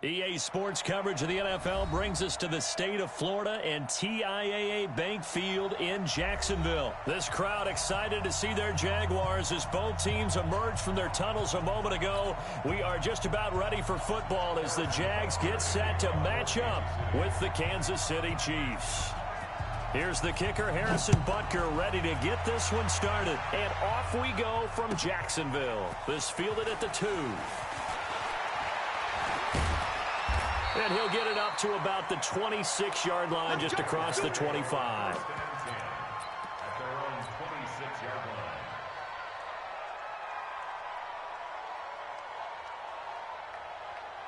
EA Sports coverage of the NFL brings us to the state of Florida and TIAA Bank Field in Jacksonville. This crowd excited to see their Jaguars as both teams emerged from their tunnels a moment ago. We are just about ready for football as the Jags get set to match up with the Kansas City Chiefs. Here's the kicker, Harrison Butker, ready to get this one started. And off we go from Jacksonville. This fielded at the 2. And he'll get it up to about the 26-yard line, just across the 25.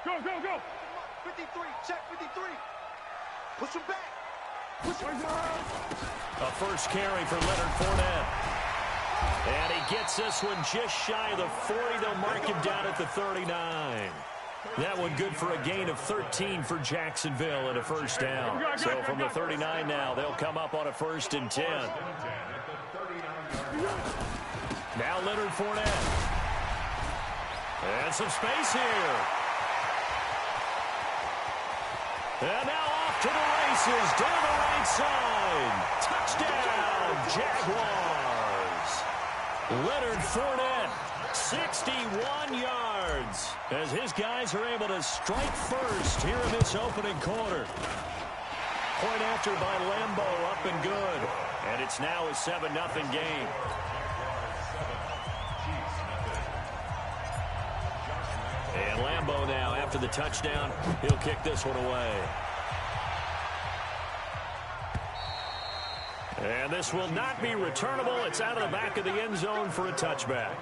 Go, go, go! 53, check 53. Push him back. Push him back. A first carry for Leonard Fournette. And he gets this one just shy of the 40. They'll mark him down at the 39. That one good for a gain of 13 for Jacksonville and a first down. So from the 39 now, they'll come up on a 1st and 10. Now Leonard Fournette. And some space here. And now off to the races, down the right side. Touchdown, Jaguars. Leonard Fournette, 61 yards, as his guys are able to strike first here in this opening quarter. Point after by Lambeau, up and good. And it's now a 7-0 game. And Lambeau now, after the touchdown, he'll kick this one away. And this will not be returnable. It's out of the back of the end zone for a touchback.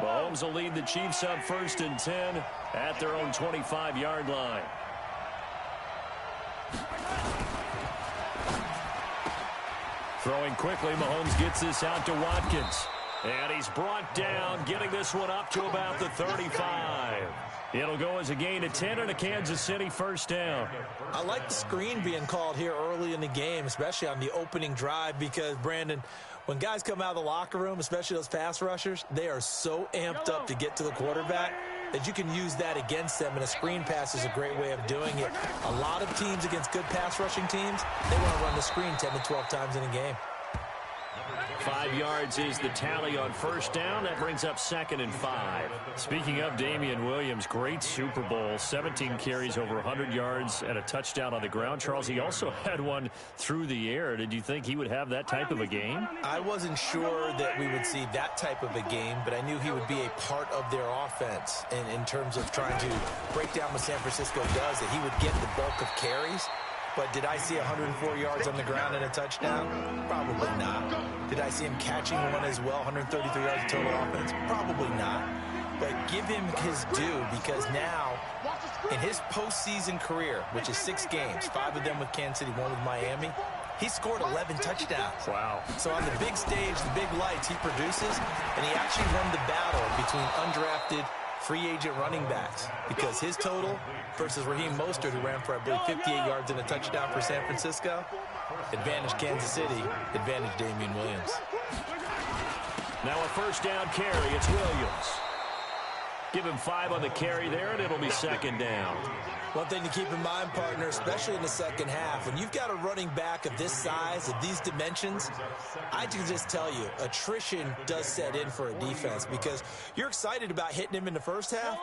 Mahomes will lead the Chiefs up 1st and 10 at their own 25-yard line. Throwing quickly, Mahomes gets this out to Watkins. And he's brought down, getting this one up to about the 35. It'll go as a gain of 10 and a Kansas City first down. I like the screen being called here early in the game, especially on the opening drive, because, Brandon, when guys come out of the locker room, especially those pass rushers, they are so amped up to get to the quarterback that you can use that against them, and a screen pass is a great way of doing it. A lot of teams against good pass rushing teams, they want to run the screen 10 to 12 times in a game. 5 yards is the tally on first down. That brings up 2nd and 5. Speaking of Damian Williams, great Super Bowl. 17 carries, over 100 yards, and a touchdown on the ground. Charles, he also had one through the air. Did you think he would have that type of a game? I wasn't sure that we would see that type of a game, but I knew he would be a part of their offense in terms of trying to break down what San Francisco does, that he would get the bulk of carries. But did I see 104 yards on the ground and a touchdown? Probably not. Did I see him catching one as well, 133 yards of total offense? Probably not. But give him his due, because now, in his postseason career, which is 6 games, 5 of them with Kansas City, 1 with Miami, he scored 11 touchdowns. Wow. So on the big stage, the big lights, he produces, and he actually won the battle between undrafted free agent running backs, because his total versus Raheem Mostert, who ran for, I believe, 58 yards and a touchdown for San Francisco, advantage Kansas City, advantage Damian Williams. Now a first down carry. It's Williams. Give him 5 on the carry there, and it'll be 2nd down. One thing to keep in mind, partner, especially in the second half, when you've got a running back of this size, of these dimensions, I can just tell you, attrition does set in for a defense, because you're excited about hitting him in the first half,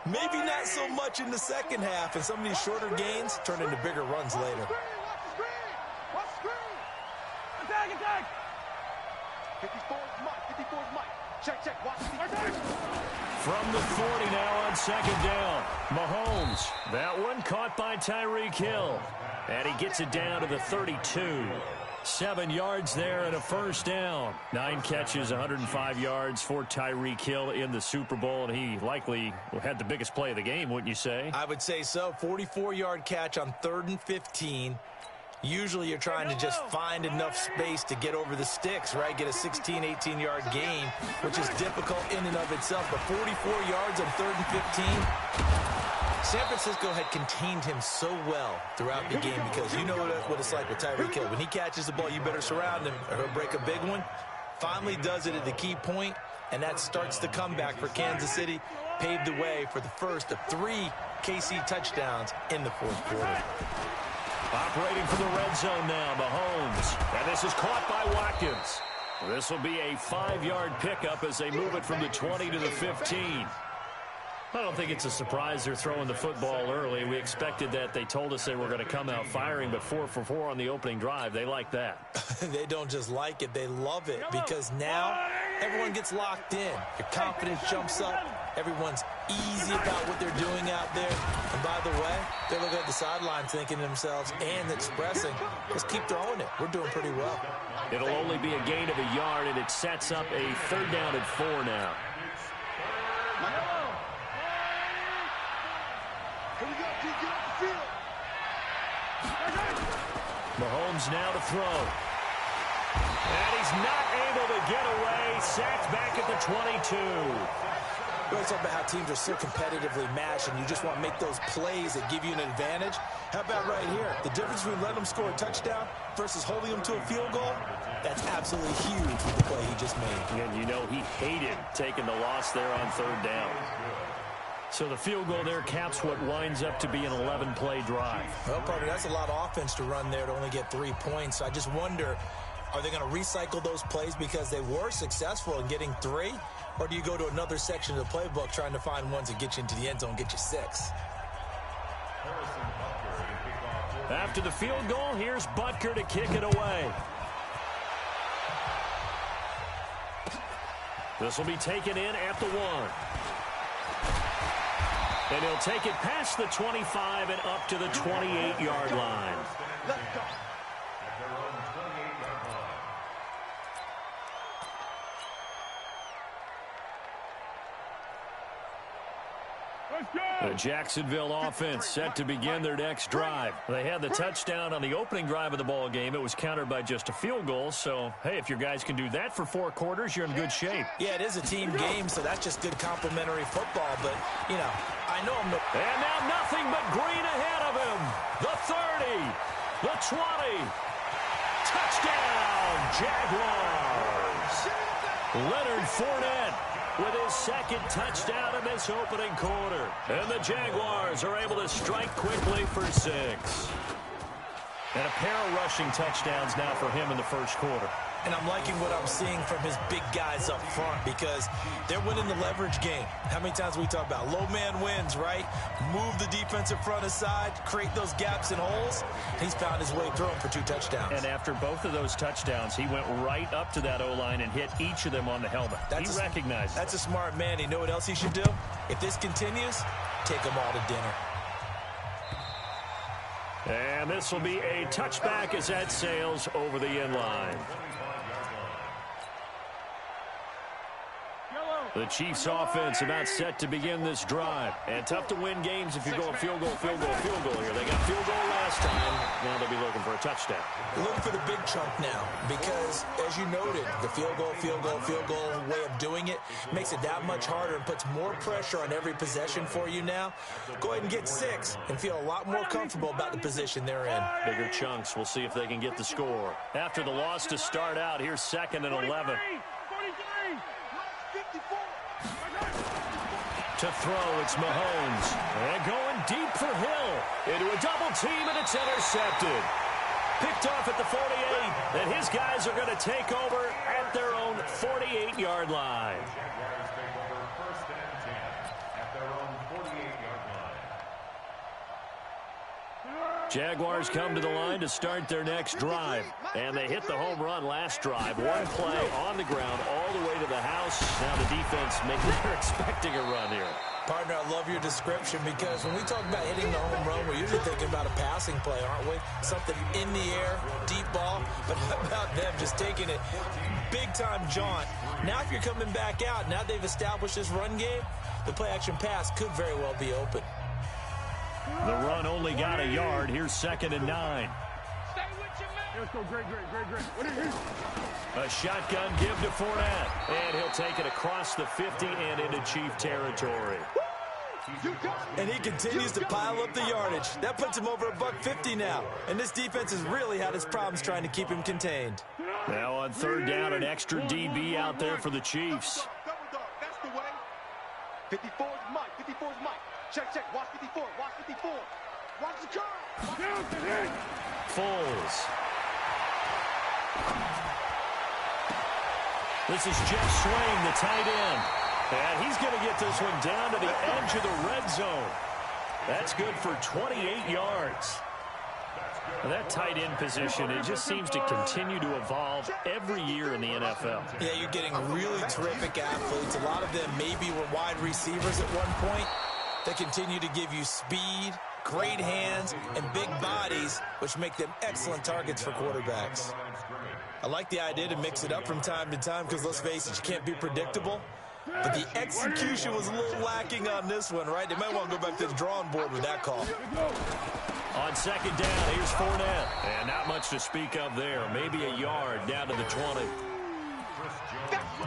maybe not so much in the second half, and some of these shorter gains turn into bigger runs later. Watch the screen! Attack, attack! 54 is Mike, 54 is Mike. Check, check, watch the From the 40 now on 2nd down. Mahomes. That one caught by Tyreek Hill. And he gets it down to the 32. 7 yards there and a first down. 9 catches, 105 yards for Tyreek Hill in the Super Bowl. And he likely had the biggest play of the game, wouldn't you say? I would say so. 44-yard catch on 3rd and 15. Usually you're trying to just find enough space to get over the sticks, right? Get a 16, 18-yard gain, which is difficult in and of itself. But 44 yards on 3rd and 15, San Francisco had contained him so well throughout the game because you know what it's like with Tyreek Hill. When he catches the ball, you better surround him or he'll break a big one. Finally does it at the key point, and that starts the comeback for Kansas City. Paved the way for the first of 3 KC touchdowns in the fourth quarter. Operating from the red zone now, Mahomes. And this is caught by Watkins. This will be a 5-yard pickup as they move it from the 20 to the 15. I don't think it's a surprise they're throwing the football early. We expected that. They told us they were going to come out firing, but 4 for 4 on the opening drive. They like that. They don't just like it, they love it, because now everyone gets locked in. Your confidence jumps up. Everyone's easy about what they're doing out there. And by the way, they're looking at the sidelines thinking to themselves and expressing, just keep throwing it. We're doing pretty well. It'll only be a gain of a yard, and it sets up a 3rd down and 4 now. Mahomes now to throw. And he's not able to get away. Sacked back at the 22. We always talk about how teams are so competitively matched, and you just want to make those plays that give you an advantage. How about right here? The difference between letting them score a touchdown versus holding them to a field goal, that's absolutely huge with the play he just made. And you know he hated taking the loss there on 3rd down. So the field goal there caps what winds up to be an 11-play drive. Well, partner, that's a lot of offense to run there to only get 3 points. I just wonder, are they going to recycle those plays because they were successful in getting 3? Or do you go to another section of the playbook trying to find ones that get you into the end zone, get you 6? After the field goal, here's Butker to kick it away. This will be taken in at the 1. And he'll take it past the 25 and up to the 28-yard line. Let's go. The Jacksonville offense set to begin their next drive. They had the touchdown on the opening drive of the ball game. It was countered by just a field goal. So, hey, if your guys can do that for 4 quarters, you're in good shape. Yeah, it is a team game, so that's just good complimentary football. But, you know, I know I'm no... And now nothing but green ahead of him. The 30, the 20. Touchdown, Jaguars. Leonard Fournette with his 2nd touchdown in this opening quarter. And the Jaguars are able to strike quickly for 6. And a pair of rushing touchdowns now for him in the first quarter. And I'm liking what I'm seeing from his big guys up front because they're winning the leverage game. How many times we talk about low man wins, right? Move the defensive front aside, create those gaps and holes. He's found his way through them for 2 touchdowns. And after both of those touchdowns, he went right up to that O-line and hit each of them on the helmet. He recognized it. That's a smart man. You know what else he should do? If this continues, take them all to dinner. And this will be a touchback as that sails over the end line. The Chiefs offense about set to begin this drive. And tough to win games if you're going field goal, field goal, field goal here. They got field goal last time. Now they'll be looking for a touchdown. Looking for the big chunk now because, as you noted, the field goal way of doing it makes it that much harder and puts more pressure on every possession for you now. Go ahead and get 6 and feel a lot more comfortable about the position they're in. Bigger chunks. We'll see if they can get the score. After the loss to start out, here's 2nd and 11. To throw, it's Mahomes. And going deep for Hill. Into a double team, and it's intercepted. Picked off at the 48, and his guys are going to take over at their own 48-yard line. Jaguars come to the line to start their next drive. And they hit the home run last drive. 1 play on the ground all the way to the house. Now the defense maybe they're expecting a run here. Partner, I love your description because when we talk about hitting the home run, we're usually thinking about a passing play, aren't we? Something in the air, deep ball. But how about them just taking it big-time jaunt? Now if you're coming back out, now they've established this run game, the play-action pass could very well be open. The run only got a yard. Here's 2nd and 9. Stay with your man. Let's go, great. A shotgun give to Fournette. And he'll take it across the 50 and into Chief territory. And he continues to pile up the yardage. That puts him over $150 now. And this defense has really had its problems trying to keep him contained. Now on third down, an extra DB out there for the Chiefs. That's the way. 54 is Mike. 54 is Mike. Check, check. Watch 54. Watch 54. Watch the curve. Foles. This is Jeff Swain, the tight end. And he's going to get this one down to the edge of the red zone. That's good for 28 yards. And that tight end position, it just seems to continue to evolve every year in the NFL. Yeah, you're getting really terrific athletes. A lot of them maybe were wide receivers at one point. They continue to give you speed, great hands, and big bodies, which make them excellent targets for quarterbacks. I like the idea to mix it up from time to time because, let's face it, you can't be predictable. But the execution was a little lacking on this one, right? They might want to go back to the drawing board with that call. On second down, here's Fournette. And not much to speak of there. Maybe a yard down to the 20.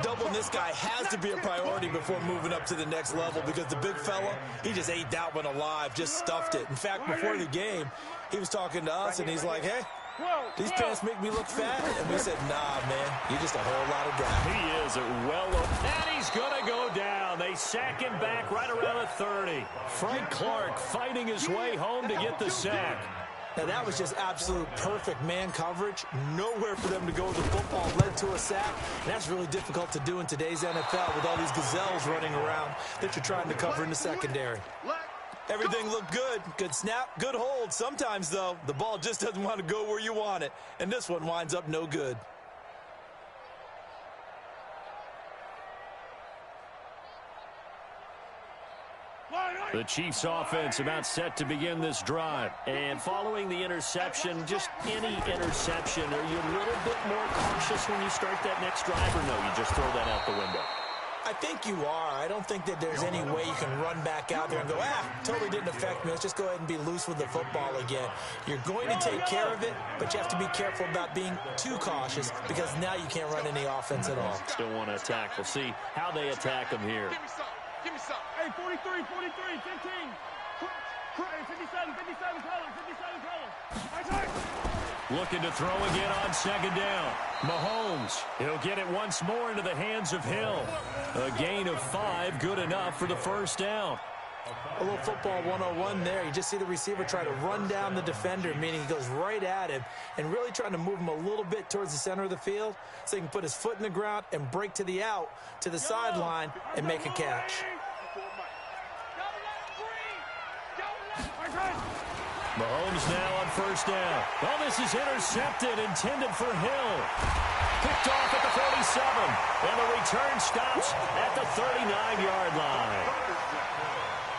Doubling this guy has to be a priority before moving up to the next level because the big fella, he just ate that one alive, just stuffed it. In fact, before the game, he was talking to us, and he's like, hey, these pants make me look fat. And we said, nah, man, you're just a whole lot of guy. He is and he's going to go down. They sack him back right around the 30. Frank Clark fighting his way home to get the sack. Now, that was just absolute perfect man coverage. Nowhere for them to go with the football. Led to a sack. And that's really difficult to do in today's NFL with all these gazelles running around that you're trying to cover in the secondary. Everything looked good. Good snap, good hold. Sometimes, though, the ball just doesn't want to go where you want it. And this one winds up no good. The Chiefs offense about set to begin this drive. And following the interception, just any interception, are you a little bit more cautious when you start that next drive, or no, you just throw that out the window? I think you are. I don't think that there's any way you can run back out there and go, totally didn't affect me. Let's just go ahead and be loose with the football again. You're going to take care of it, but you have to be careful about being too cautious because now you can't run any offense at all. Still want to attack. We'll see how they attack them here. Give me some. Hey, 43, 15. 57 color. Looking to throw again on second down. Mahomes, he'll get it once more into the hands of Hill. A gain of 5, good enough for the first down. A little football 101 there. You just see the receiver try to run down the defender, meaning he goes right at him and really trying to move him a little bit towards the center of the field so he can put his foot in the ground and break to the out, to the sideline, and make a catch. Mahomes now on first down. Well, this is intercepted, intended for Hill. Picked off at the 47, and the return stops at the 39-yard line.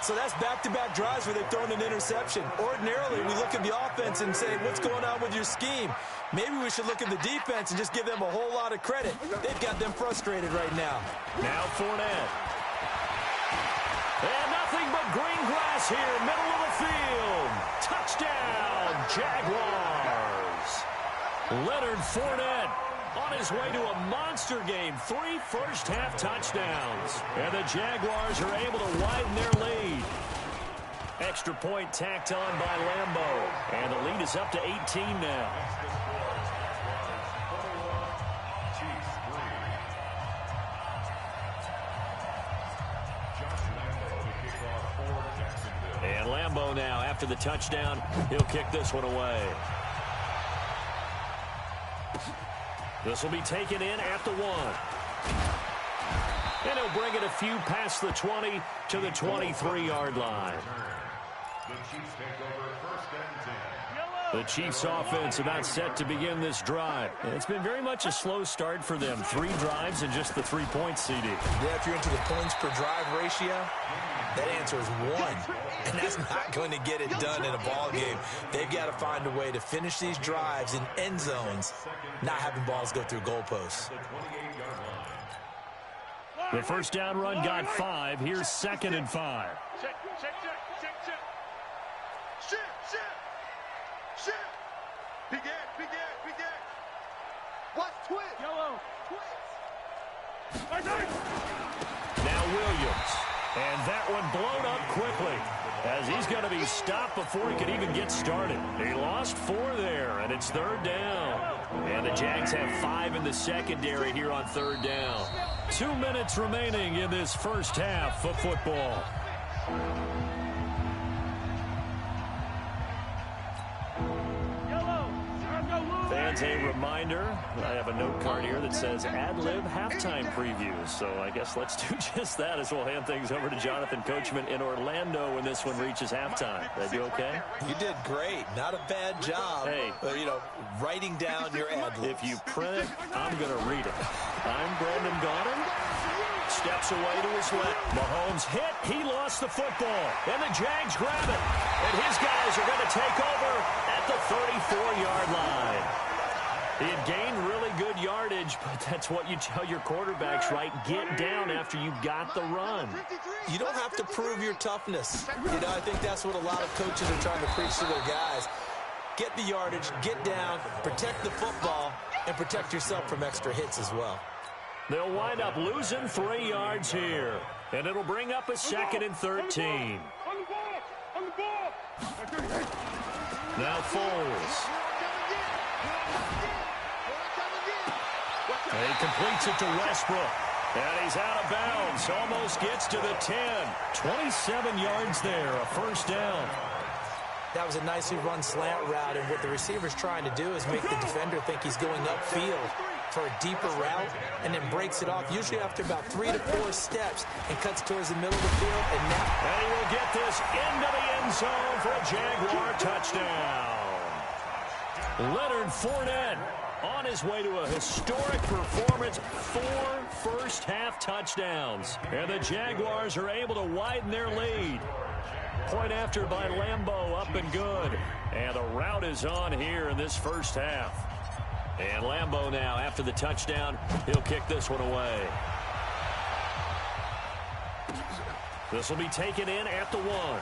So that's back-to-back drives where they've thrown an interception. Ordinarily, we look at the offense and say, what's going on with your scheme? Maybe we should look at the defense and just give them a whole lot of credit. They've got them frustrated right now. Now Fournette. And nothing but green grass here, middle of the field. Touchdown, Jaguars. Leonard Fournette on his way to a monster game. 3 first-half touchdowns. And the Jaguars are able to widen their lead. Extra point tacked on by Lambeau. And the lead is up to 18 now. And Lambeau now, after the touchdown, he'll kick this one away. This will be taken in at the 1. And he'll bring it a few past the 20 to the 23-yard line. The Chiefs offense about set to begin this drive. And it's been very much a slow start for them. 3 drives and just the 3 points, CD. Yeah, if you're into the points per drive ratio, that answer is 1. And that's not going to get it done in a ball game. They've got to find a way to finish these drives in end zones, not having balls go through goalposts. The first down run got 5. Here's 2nd and 5. Check. Shit. Begin. Watch twist. Yellow. Twist. Now Williams. And that one blown up quickly, as he's going to be stopped before he could even get started. He lost 4 there, and it's 3rd down. And the Jags have 5 in the secondary here on 3rd down. 2 minutes remaining in this first half of football. Fans, a reminder, I have a note card here that says ad-lib halftime previews. So I guess let's do just that as we'll hand things over to Jonathan Coachman in Orlando when this one reaches halftime. That you okay? You did great. Not a bad job. Hey. Writing down your ad-libs. If you print it, I'm going to read it. I'm Brandon Gaudin. Steps away to his left. Mahomes hit. He lost the football. And the Jags grab it. And his guys are going to take over at the 34-yard line. He had gained really good yardage, but that's what you tell your quarterbacks, right? Get down after you got the run. You don't have to prove your toughness. I think that's what a lot of coaches are trying to preach to their guys. Get the yardage, get down, protect the football, and protect yourself from extra hits as well. They'll wind up losing 3 yards here, and it'll bring up a 2nd and 13. Now Foles. And he completes it to Westbrook. And he's out of bounds. Almost gets to the 10. 27 yards there, a 1st down. That was a nicely run slant route, and what the receiver's trying to do is make the defender think he's going upfield for a deeper route, and then breaks it off, usually after about 3 to 4 steps, and cuts towards the middle of the field. And he will get this into the end zone for a Jaguar touchdown. Leonard Fournette on his way to a historic performance, 4 first-half touchdowns. And the Jaguars are able to widen their lead. Point after by Lambeau, up and good. And the route is on here in this first half. And Lambeau now, after the touchdown, he'll kick this one away. This will be taken in at the 1.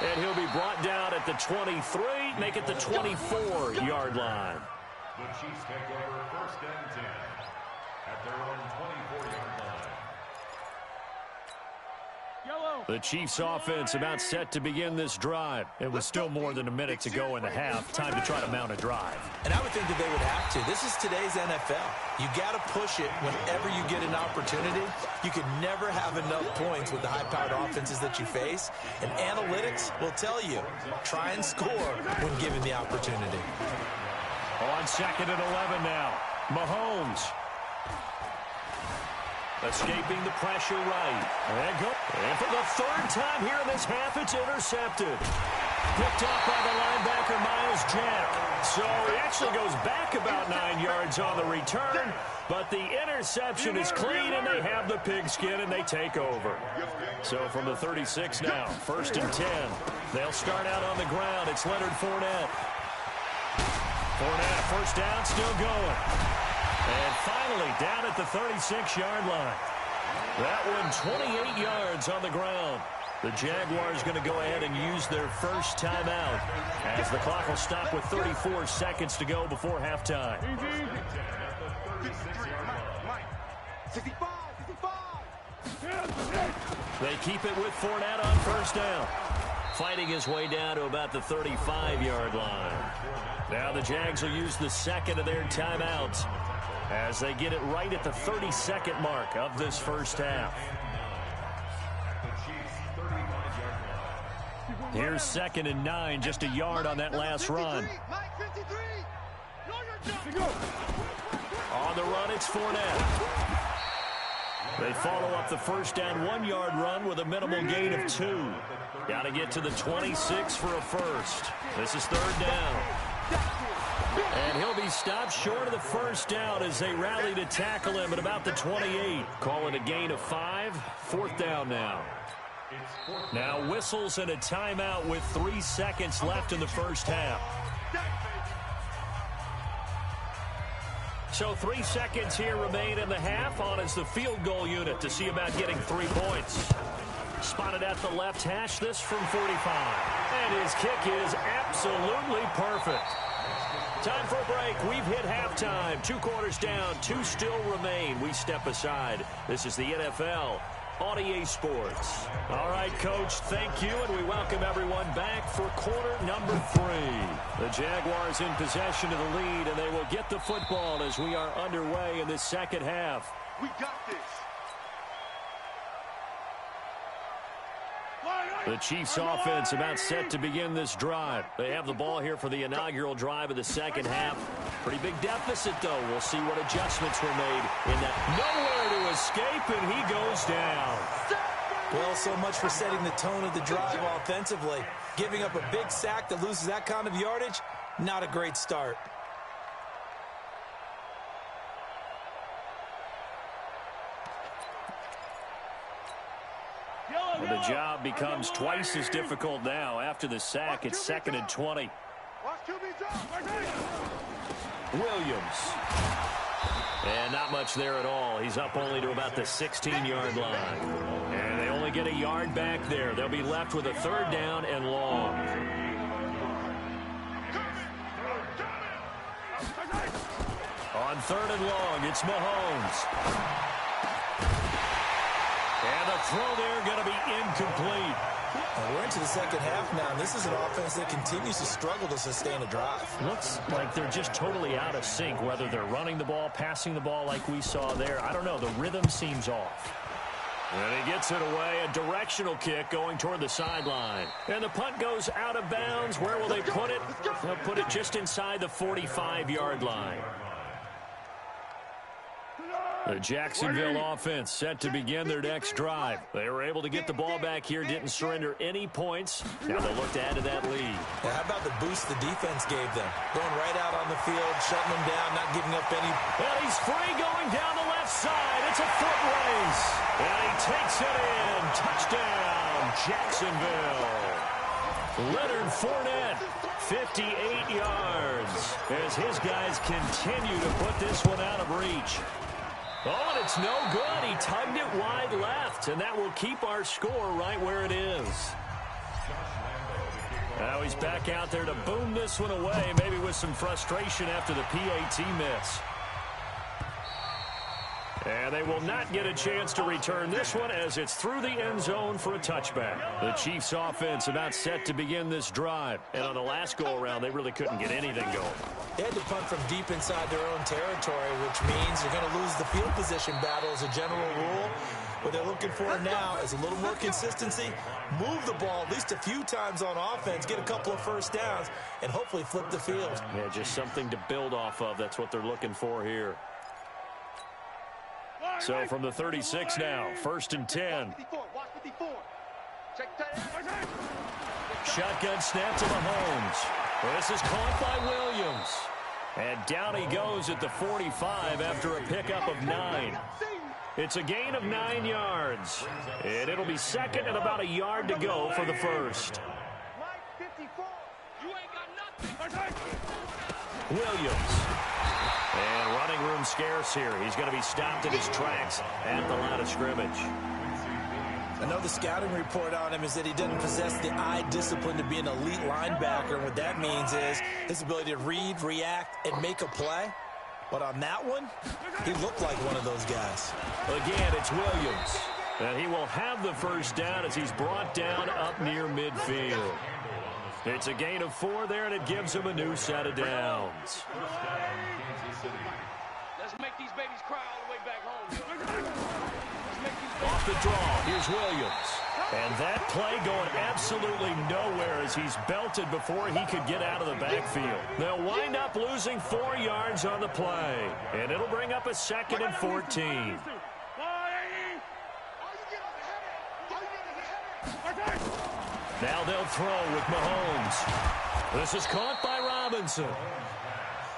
And he'll be brought down at the 23, make it the 24-yard line. The Chiefs take over 1st and 10 at their own 24-yard line. The Chiefs offense about set to begin this drive. It was still more than a minute to go in the half. Time to try to mount a drive. And I would think that they would have to. This is today's NFL. You got to push it whenever you get an opportunity. You can never have enough points with the high-powered offenses that you face. And analytics will tell you, try and score when given the opportunity. On 2nd and 11 now. Mahomes. Escaping the pressure right. And for the 3rd time here in this half, it's intercepted. Picked up by the linebacker, Myles Jack. So he actually goes back about 9 yards on the return, but the interception is clean, and they have the pigskin, and they take over. So from the 36 now, 1st and 10. They'll start out on the ground. It's Leonard Fournette. Fournette, 1st down, still going. And finally, down at the 36-yard line. That one, 28 yards on the ground. The Jaguars going to go ahead and use their first timeout as the clock will stop with 34 seconds to go before halftime. 65. They keep it with Fournette on 1st down. Fighting his way down to about the 35-yard line. Now the Jags will use the 2nd of their timeouts as they get it right at the 32nd mark of this first half. Here's 2nd and 9, just a yard on that last run. On the run, it's Fournette. They follow up the 1st down 1-yard run with a minimal gain of 2. Got to get to the 26 for a first. This is 3rd down. And he'll be stopped short of the 1st down as they rally to tackle him at about the 28. Call it a gain of 5. 4th down now. Now whistles and a timeout with 3 seconds left in the first half. So 3 seconds here remain in the half. On is the field goal unit to see about getting 3 points. Spotted at the left hash, this from 45. And his kick is absolutely perfect. Time for a break. We've hit halftime. 2 quarters down, 2 still remain. We step aside. This is the NFL on EA Sports. All right, Coach, thank you, and we welcome everyone back for quarter number 3. The Jaguars in possession of the lead, and they will get the football as we are underway in the second half. We got this. The Chiefs offense about set to begin this drive. They have the ball here for the inaugural drive of the second half. Pretty big deficit, though. We'll see what adjustments were made in that. Nowhere to escape, and he goes down. Well, so much for setting the tone of the drive offensively. Giving up a big sack that loses that kind of yardage, not a great start. And the job becomes twice as difficult now. After the sack, it's 2nd and 20. Williams. And not much there at all. He's up only to about the 16-yard line. And they only get a yard back there. They'll be left with a 3rd down and long. On 3rd and long, it's Mahomes. And the throw there going to be incomplete. And we're into the second half now, and this is an offense that continues to struggle to sustain a drive. Looks like they're just totally out of sync, whether they're running the ball, passing the ball like we saw there. I don't know. The rhythm seems off. And he gets it away. A directional kick going toward the sideline. And the punt goes out of bounds. Where will they put it? They'll put it just inside the 45-yard line. The Jacksonville offense set to begin their next drive. They were able to get the ball back here, didn't surrender any points. Now they'll look to add to that lead. Now, how about the boost the defense gave them? Going right out on the field, shutting them down, not giving up any. And he's free going down the left side. It's a foot race. And he takes it in. Touchdown, Jacksonville. Leonard Fournette, 58 yards, as his guys continue to put this one out of reach. Oh, and it's no good. He tugged it wide left, and that will keep our score right where it is. Now he's back out there to boom this one away, maybe with some frustration after the PAT miss. And they will not get a chance to return this one as it's through the end zone for a touchback. The Chiefs offense about set to begin this drive. And on the last go-around, they really couldn't get anything going. They had to punt from deep inside their own territory, which means you're going to lose the field position battle as a general rule. What they're looking for now is a little more consistency, move the ball at least a few times on offense, get a couple of first downs, and hopefully flip the field. Yeah, just something to build off of. That's what they're looking for here. So from the 36 now, 1st and 10. Shotgun snap to Mahomes. This is caught by Williams. And down he goes at the 45 after a pickup of 9. It's a gain of 9 yards. And it'll be 2nd and about a yard to go for the 1st. Williams. And running room scarce here. He's going to be stopped in his tracks at the line of scrimmage. I know the scouting report on him is that he doesn't possess the eye discipline to be an elite linebacker. And what that means is his ability to read, react, and make a play. But on that one, he looked like one of those guys. Again, it's Williams. And he will have the first down as he's brought down up near midfield. It's a gain of 4 there, and it gives him a new set of downs. Let's make these babies cry all the way back home. Off the draw, here's Williams. And that play going absolutely nowhere as he's belted before he could get out of the backfield. They'll wind up losing 4 yards on the play. And it'll bring up a 2nd and 14. Now they'll throw with Mahomes. This is caught by Robinson.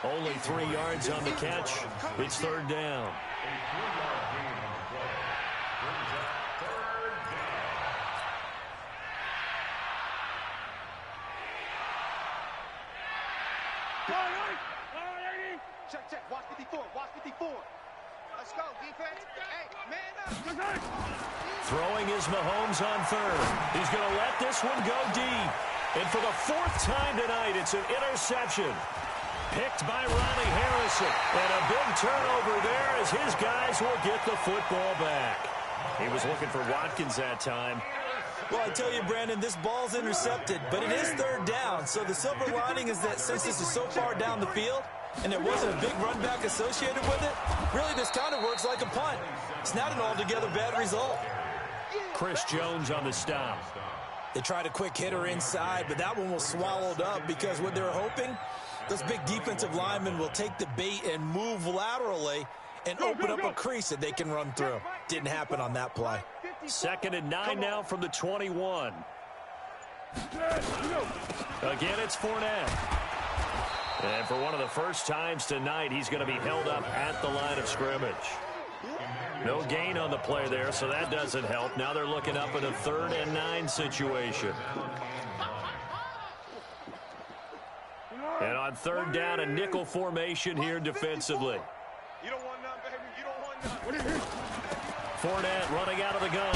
Only 3 yards on the catch. It's 3rd down. Check. Watch 54. Watch 54. Let's go, defense. Hey, man up. Throwing is Mahomes on 3rd. He's going to let this one go deep. And for the 4th time tonight, it's an interception. Picked by Ronnie Harrison. And a big turnover there as his guys will get the football back. He was looking for Watkins that time. Well, I tell you, Brandon, this ball's intercepted, but it is third down. So the silver lining is that since this is so far down the field and there wasn't a big run back associated with it, really this kind of works like a punt. It's not an altogether bad result. Chris Jones on the stop. They tried a quick hitter inside, but that one was swallowed up because what they were hoping, those big defensive linemen will take the bait and move laterally and open up a crease that they can run through. Didn't happen on that play. 2nd and 9 now from the 21. Again, it's Fournette. And for one of the first times tonight, he's going to be held up at the line of scrimmage. No gain on the play there, so that doesn't help. Now they're looking up in a 3rd and 9 situation. And on 3rd down, a nickel formation here defensively. You don't want none, baby. You don't want none. Fournette running out of the gun.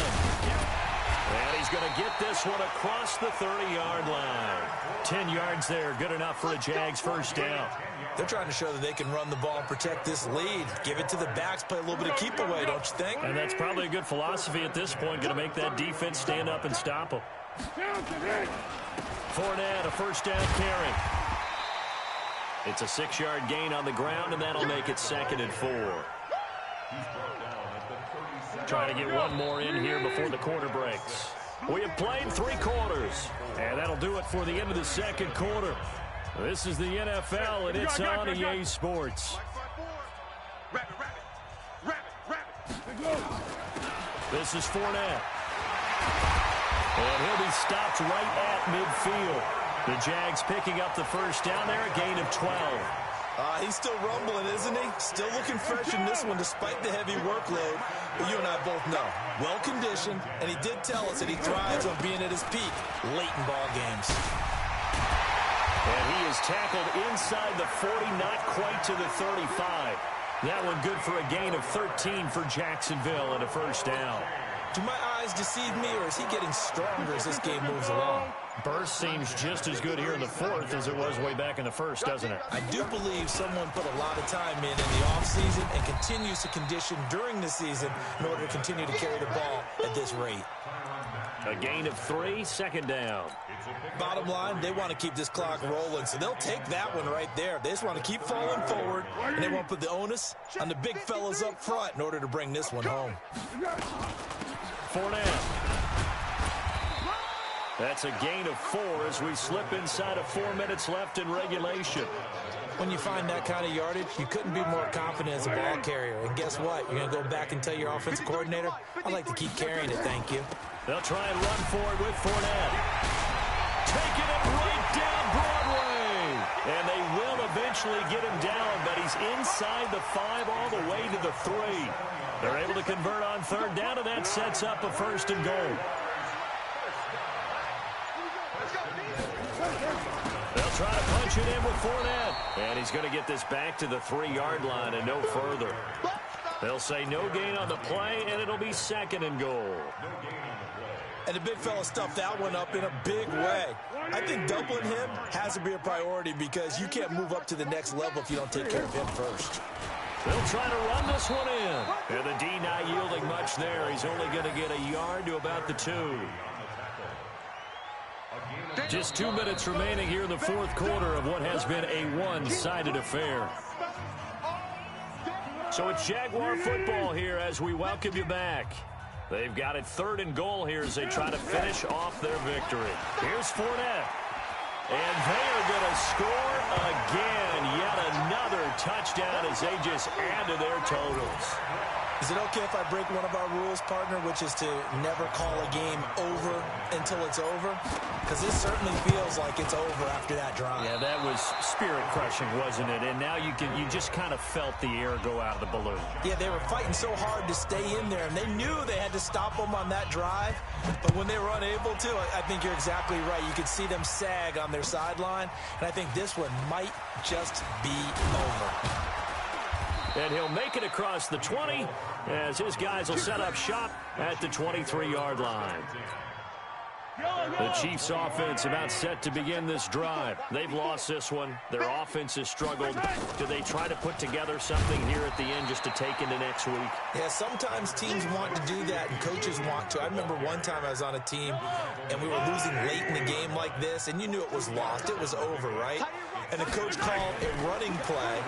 And he's going to get this one across the 30-yard line. 10 yards there, good enough for a Jags first down. They're trying to show that they can run the ball and protect this lead. Give it to the backs, play a little bit of keep away, don't you think? And that's probably a good philosophy at this point, going to make that defense stand up and stop them. Fournette, a first down carry. It's a 6-yard gain on the ground, and that'll make it 2nd and 4. Trying to get one more in here before the quarter breaks. We have played 3 quarters, and that'll do it for the end of the 2nd quarter. This is the NFL, and it's on EA Sports. This is Fournette. And he'll be stopped right at midfield. The Jags picking up the first down there, a gain of 12. He's still rumbling, isn't he? Still looking fresh in this one despite the heavy workload. But you and I both know, well-conditioned, and he did tell us that he thrives on being at his peak late in ball games. And he is tackled inside the 40, not quite to the 35. That one good for a gain of 13 for Jacksonville and a first down. Do my eyes deceive me, or is he getting stronger as this game moves along? Burst seems just as good here in the 4th as it was way back in the 1st, doesn't it? I do believe someone put a lot of time in the offseason and continues to condition during the season in order to continue to carry the ball at this rate. A gain of 3, 2nd down. Bottom line, they want to keep this clock rolling, so they'll take that one right there. They just want to keep falling forward, and they want to put the onus on the big fellas up front in order to bring this one home. Fournette. That's a gain of 4 as we slip inside of 4 minutes left in regulation. When you find that kind of yardage, you couldn't be more confident as a ball carrier. And guess what? You're going to go back and tell your offensive coordinator, I'd like to keep carrying it, thank you. They'll try and run for it with Fournette. Taking it right down Broadway. And they will eventually get him down, but he's inside the 5 all the way to the 3. They're able to convert on 3rd down, and that sets up a 1st and goal. They'll try to punch it in with Fournette. And he's going to get this back to the 3-yard line and no further. They'll say no gain on the play, and it'll be 2nd and goal. And the big fella stuffed that one up in a big way. I think doubling him has to be a priority because you can't move up to the next level if you don't take care of him first. They'll try to run this one in. And the D not yielding much there. He's only going to get a yard to about the 2. Just 2 minutes remaining here in the 4th quarter of what has been a one-sided affair. So it's Jaguar football here as we welcome you back. They've got it 3rd and goal here as they try to finish off their victory. Here's Fournette. And they are going to score again. Yet another touchdown as they just add to their totals. Is it okay if I break one of our rules, partner, which is to never call a game over until it's over? Because this certainly feels like it's over after that drive. Yeah, that was spirit-crushing, wasn't it? And now you just kind of felt the air go out of the balloon. Yeah, they were fighting so hard to stay in there, and they knew they had to stop them on that drive. But when they were unable to, I think you're exactly right. You could see them sag on their sideline, and I think this one might just be over. And he'll make it across the 20 as his guys will set up shop at the 23-yard line. The Chiefs offense about set to begin this drive. They've lost this one. Their offense has struggled. Do they try to put together something here at the end just to take into next week? Yeah, sometimes teams want to do that and coaches want to. I remember one time I was on a team and we were losing late in the game like this, and you knew it was lost. It was over, right? And the coach called a running play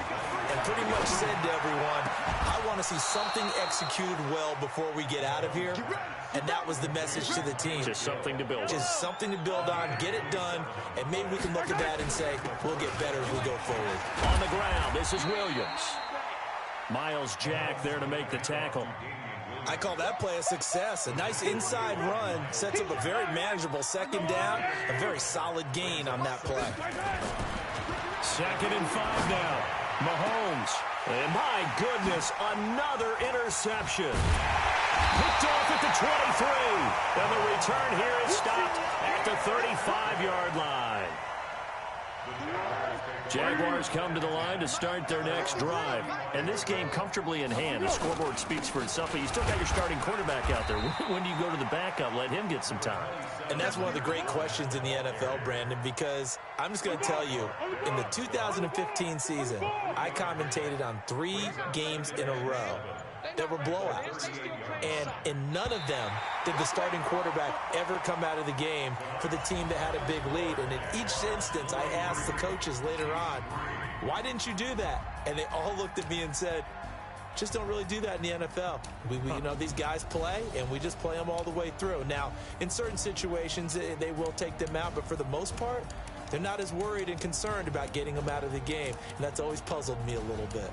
and pretty much said to everyone, I want to see something executed well before we get out of here. And that was the message to the team. Just something to build on. Just something to build on, get it done, and maybe we can look at that and say, we'll get better as we go forward. On the ground, this is Williams. Miles Jack there to make the tackle. I call that play a success. A nice inside run sets up a very manageable second down, a very solid gain on that play. 2nd and 5 now. Mahomes. And my goodness, another interception. Picked off at the 23. And the return here is stopped at the 35-yard line. Jaguars come to the line to start their next drive. And this game comfortably in hand. The scoreboard speaks for itself, but you still got your starting quarterback out there. When do you go to the backup? Let him get some time. And that's one of the great questions in the NFL, Brandon, because I'm just going to tell you, in the 2015 season, I commentated on 3 games in a row that were blowouts. And in none of them did the starting quarterback ever come out of the game for the team that had a big lead. And in each instance, I asked the coaches later on, why didn't you do that? And they all looked at me and said, just don't really do that in the NFL. You know, these guys play, and we just play them all the way through. Now, in certain situations, they will take them out, but for the most part, they're not as worried and concerned about getting them out of the game. And that's always puzzled me a little bit.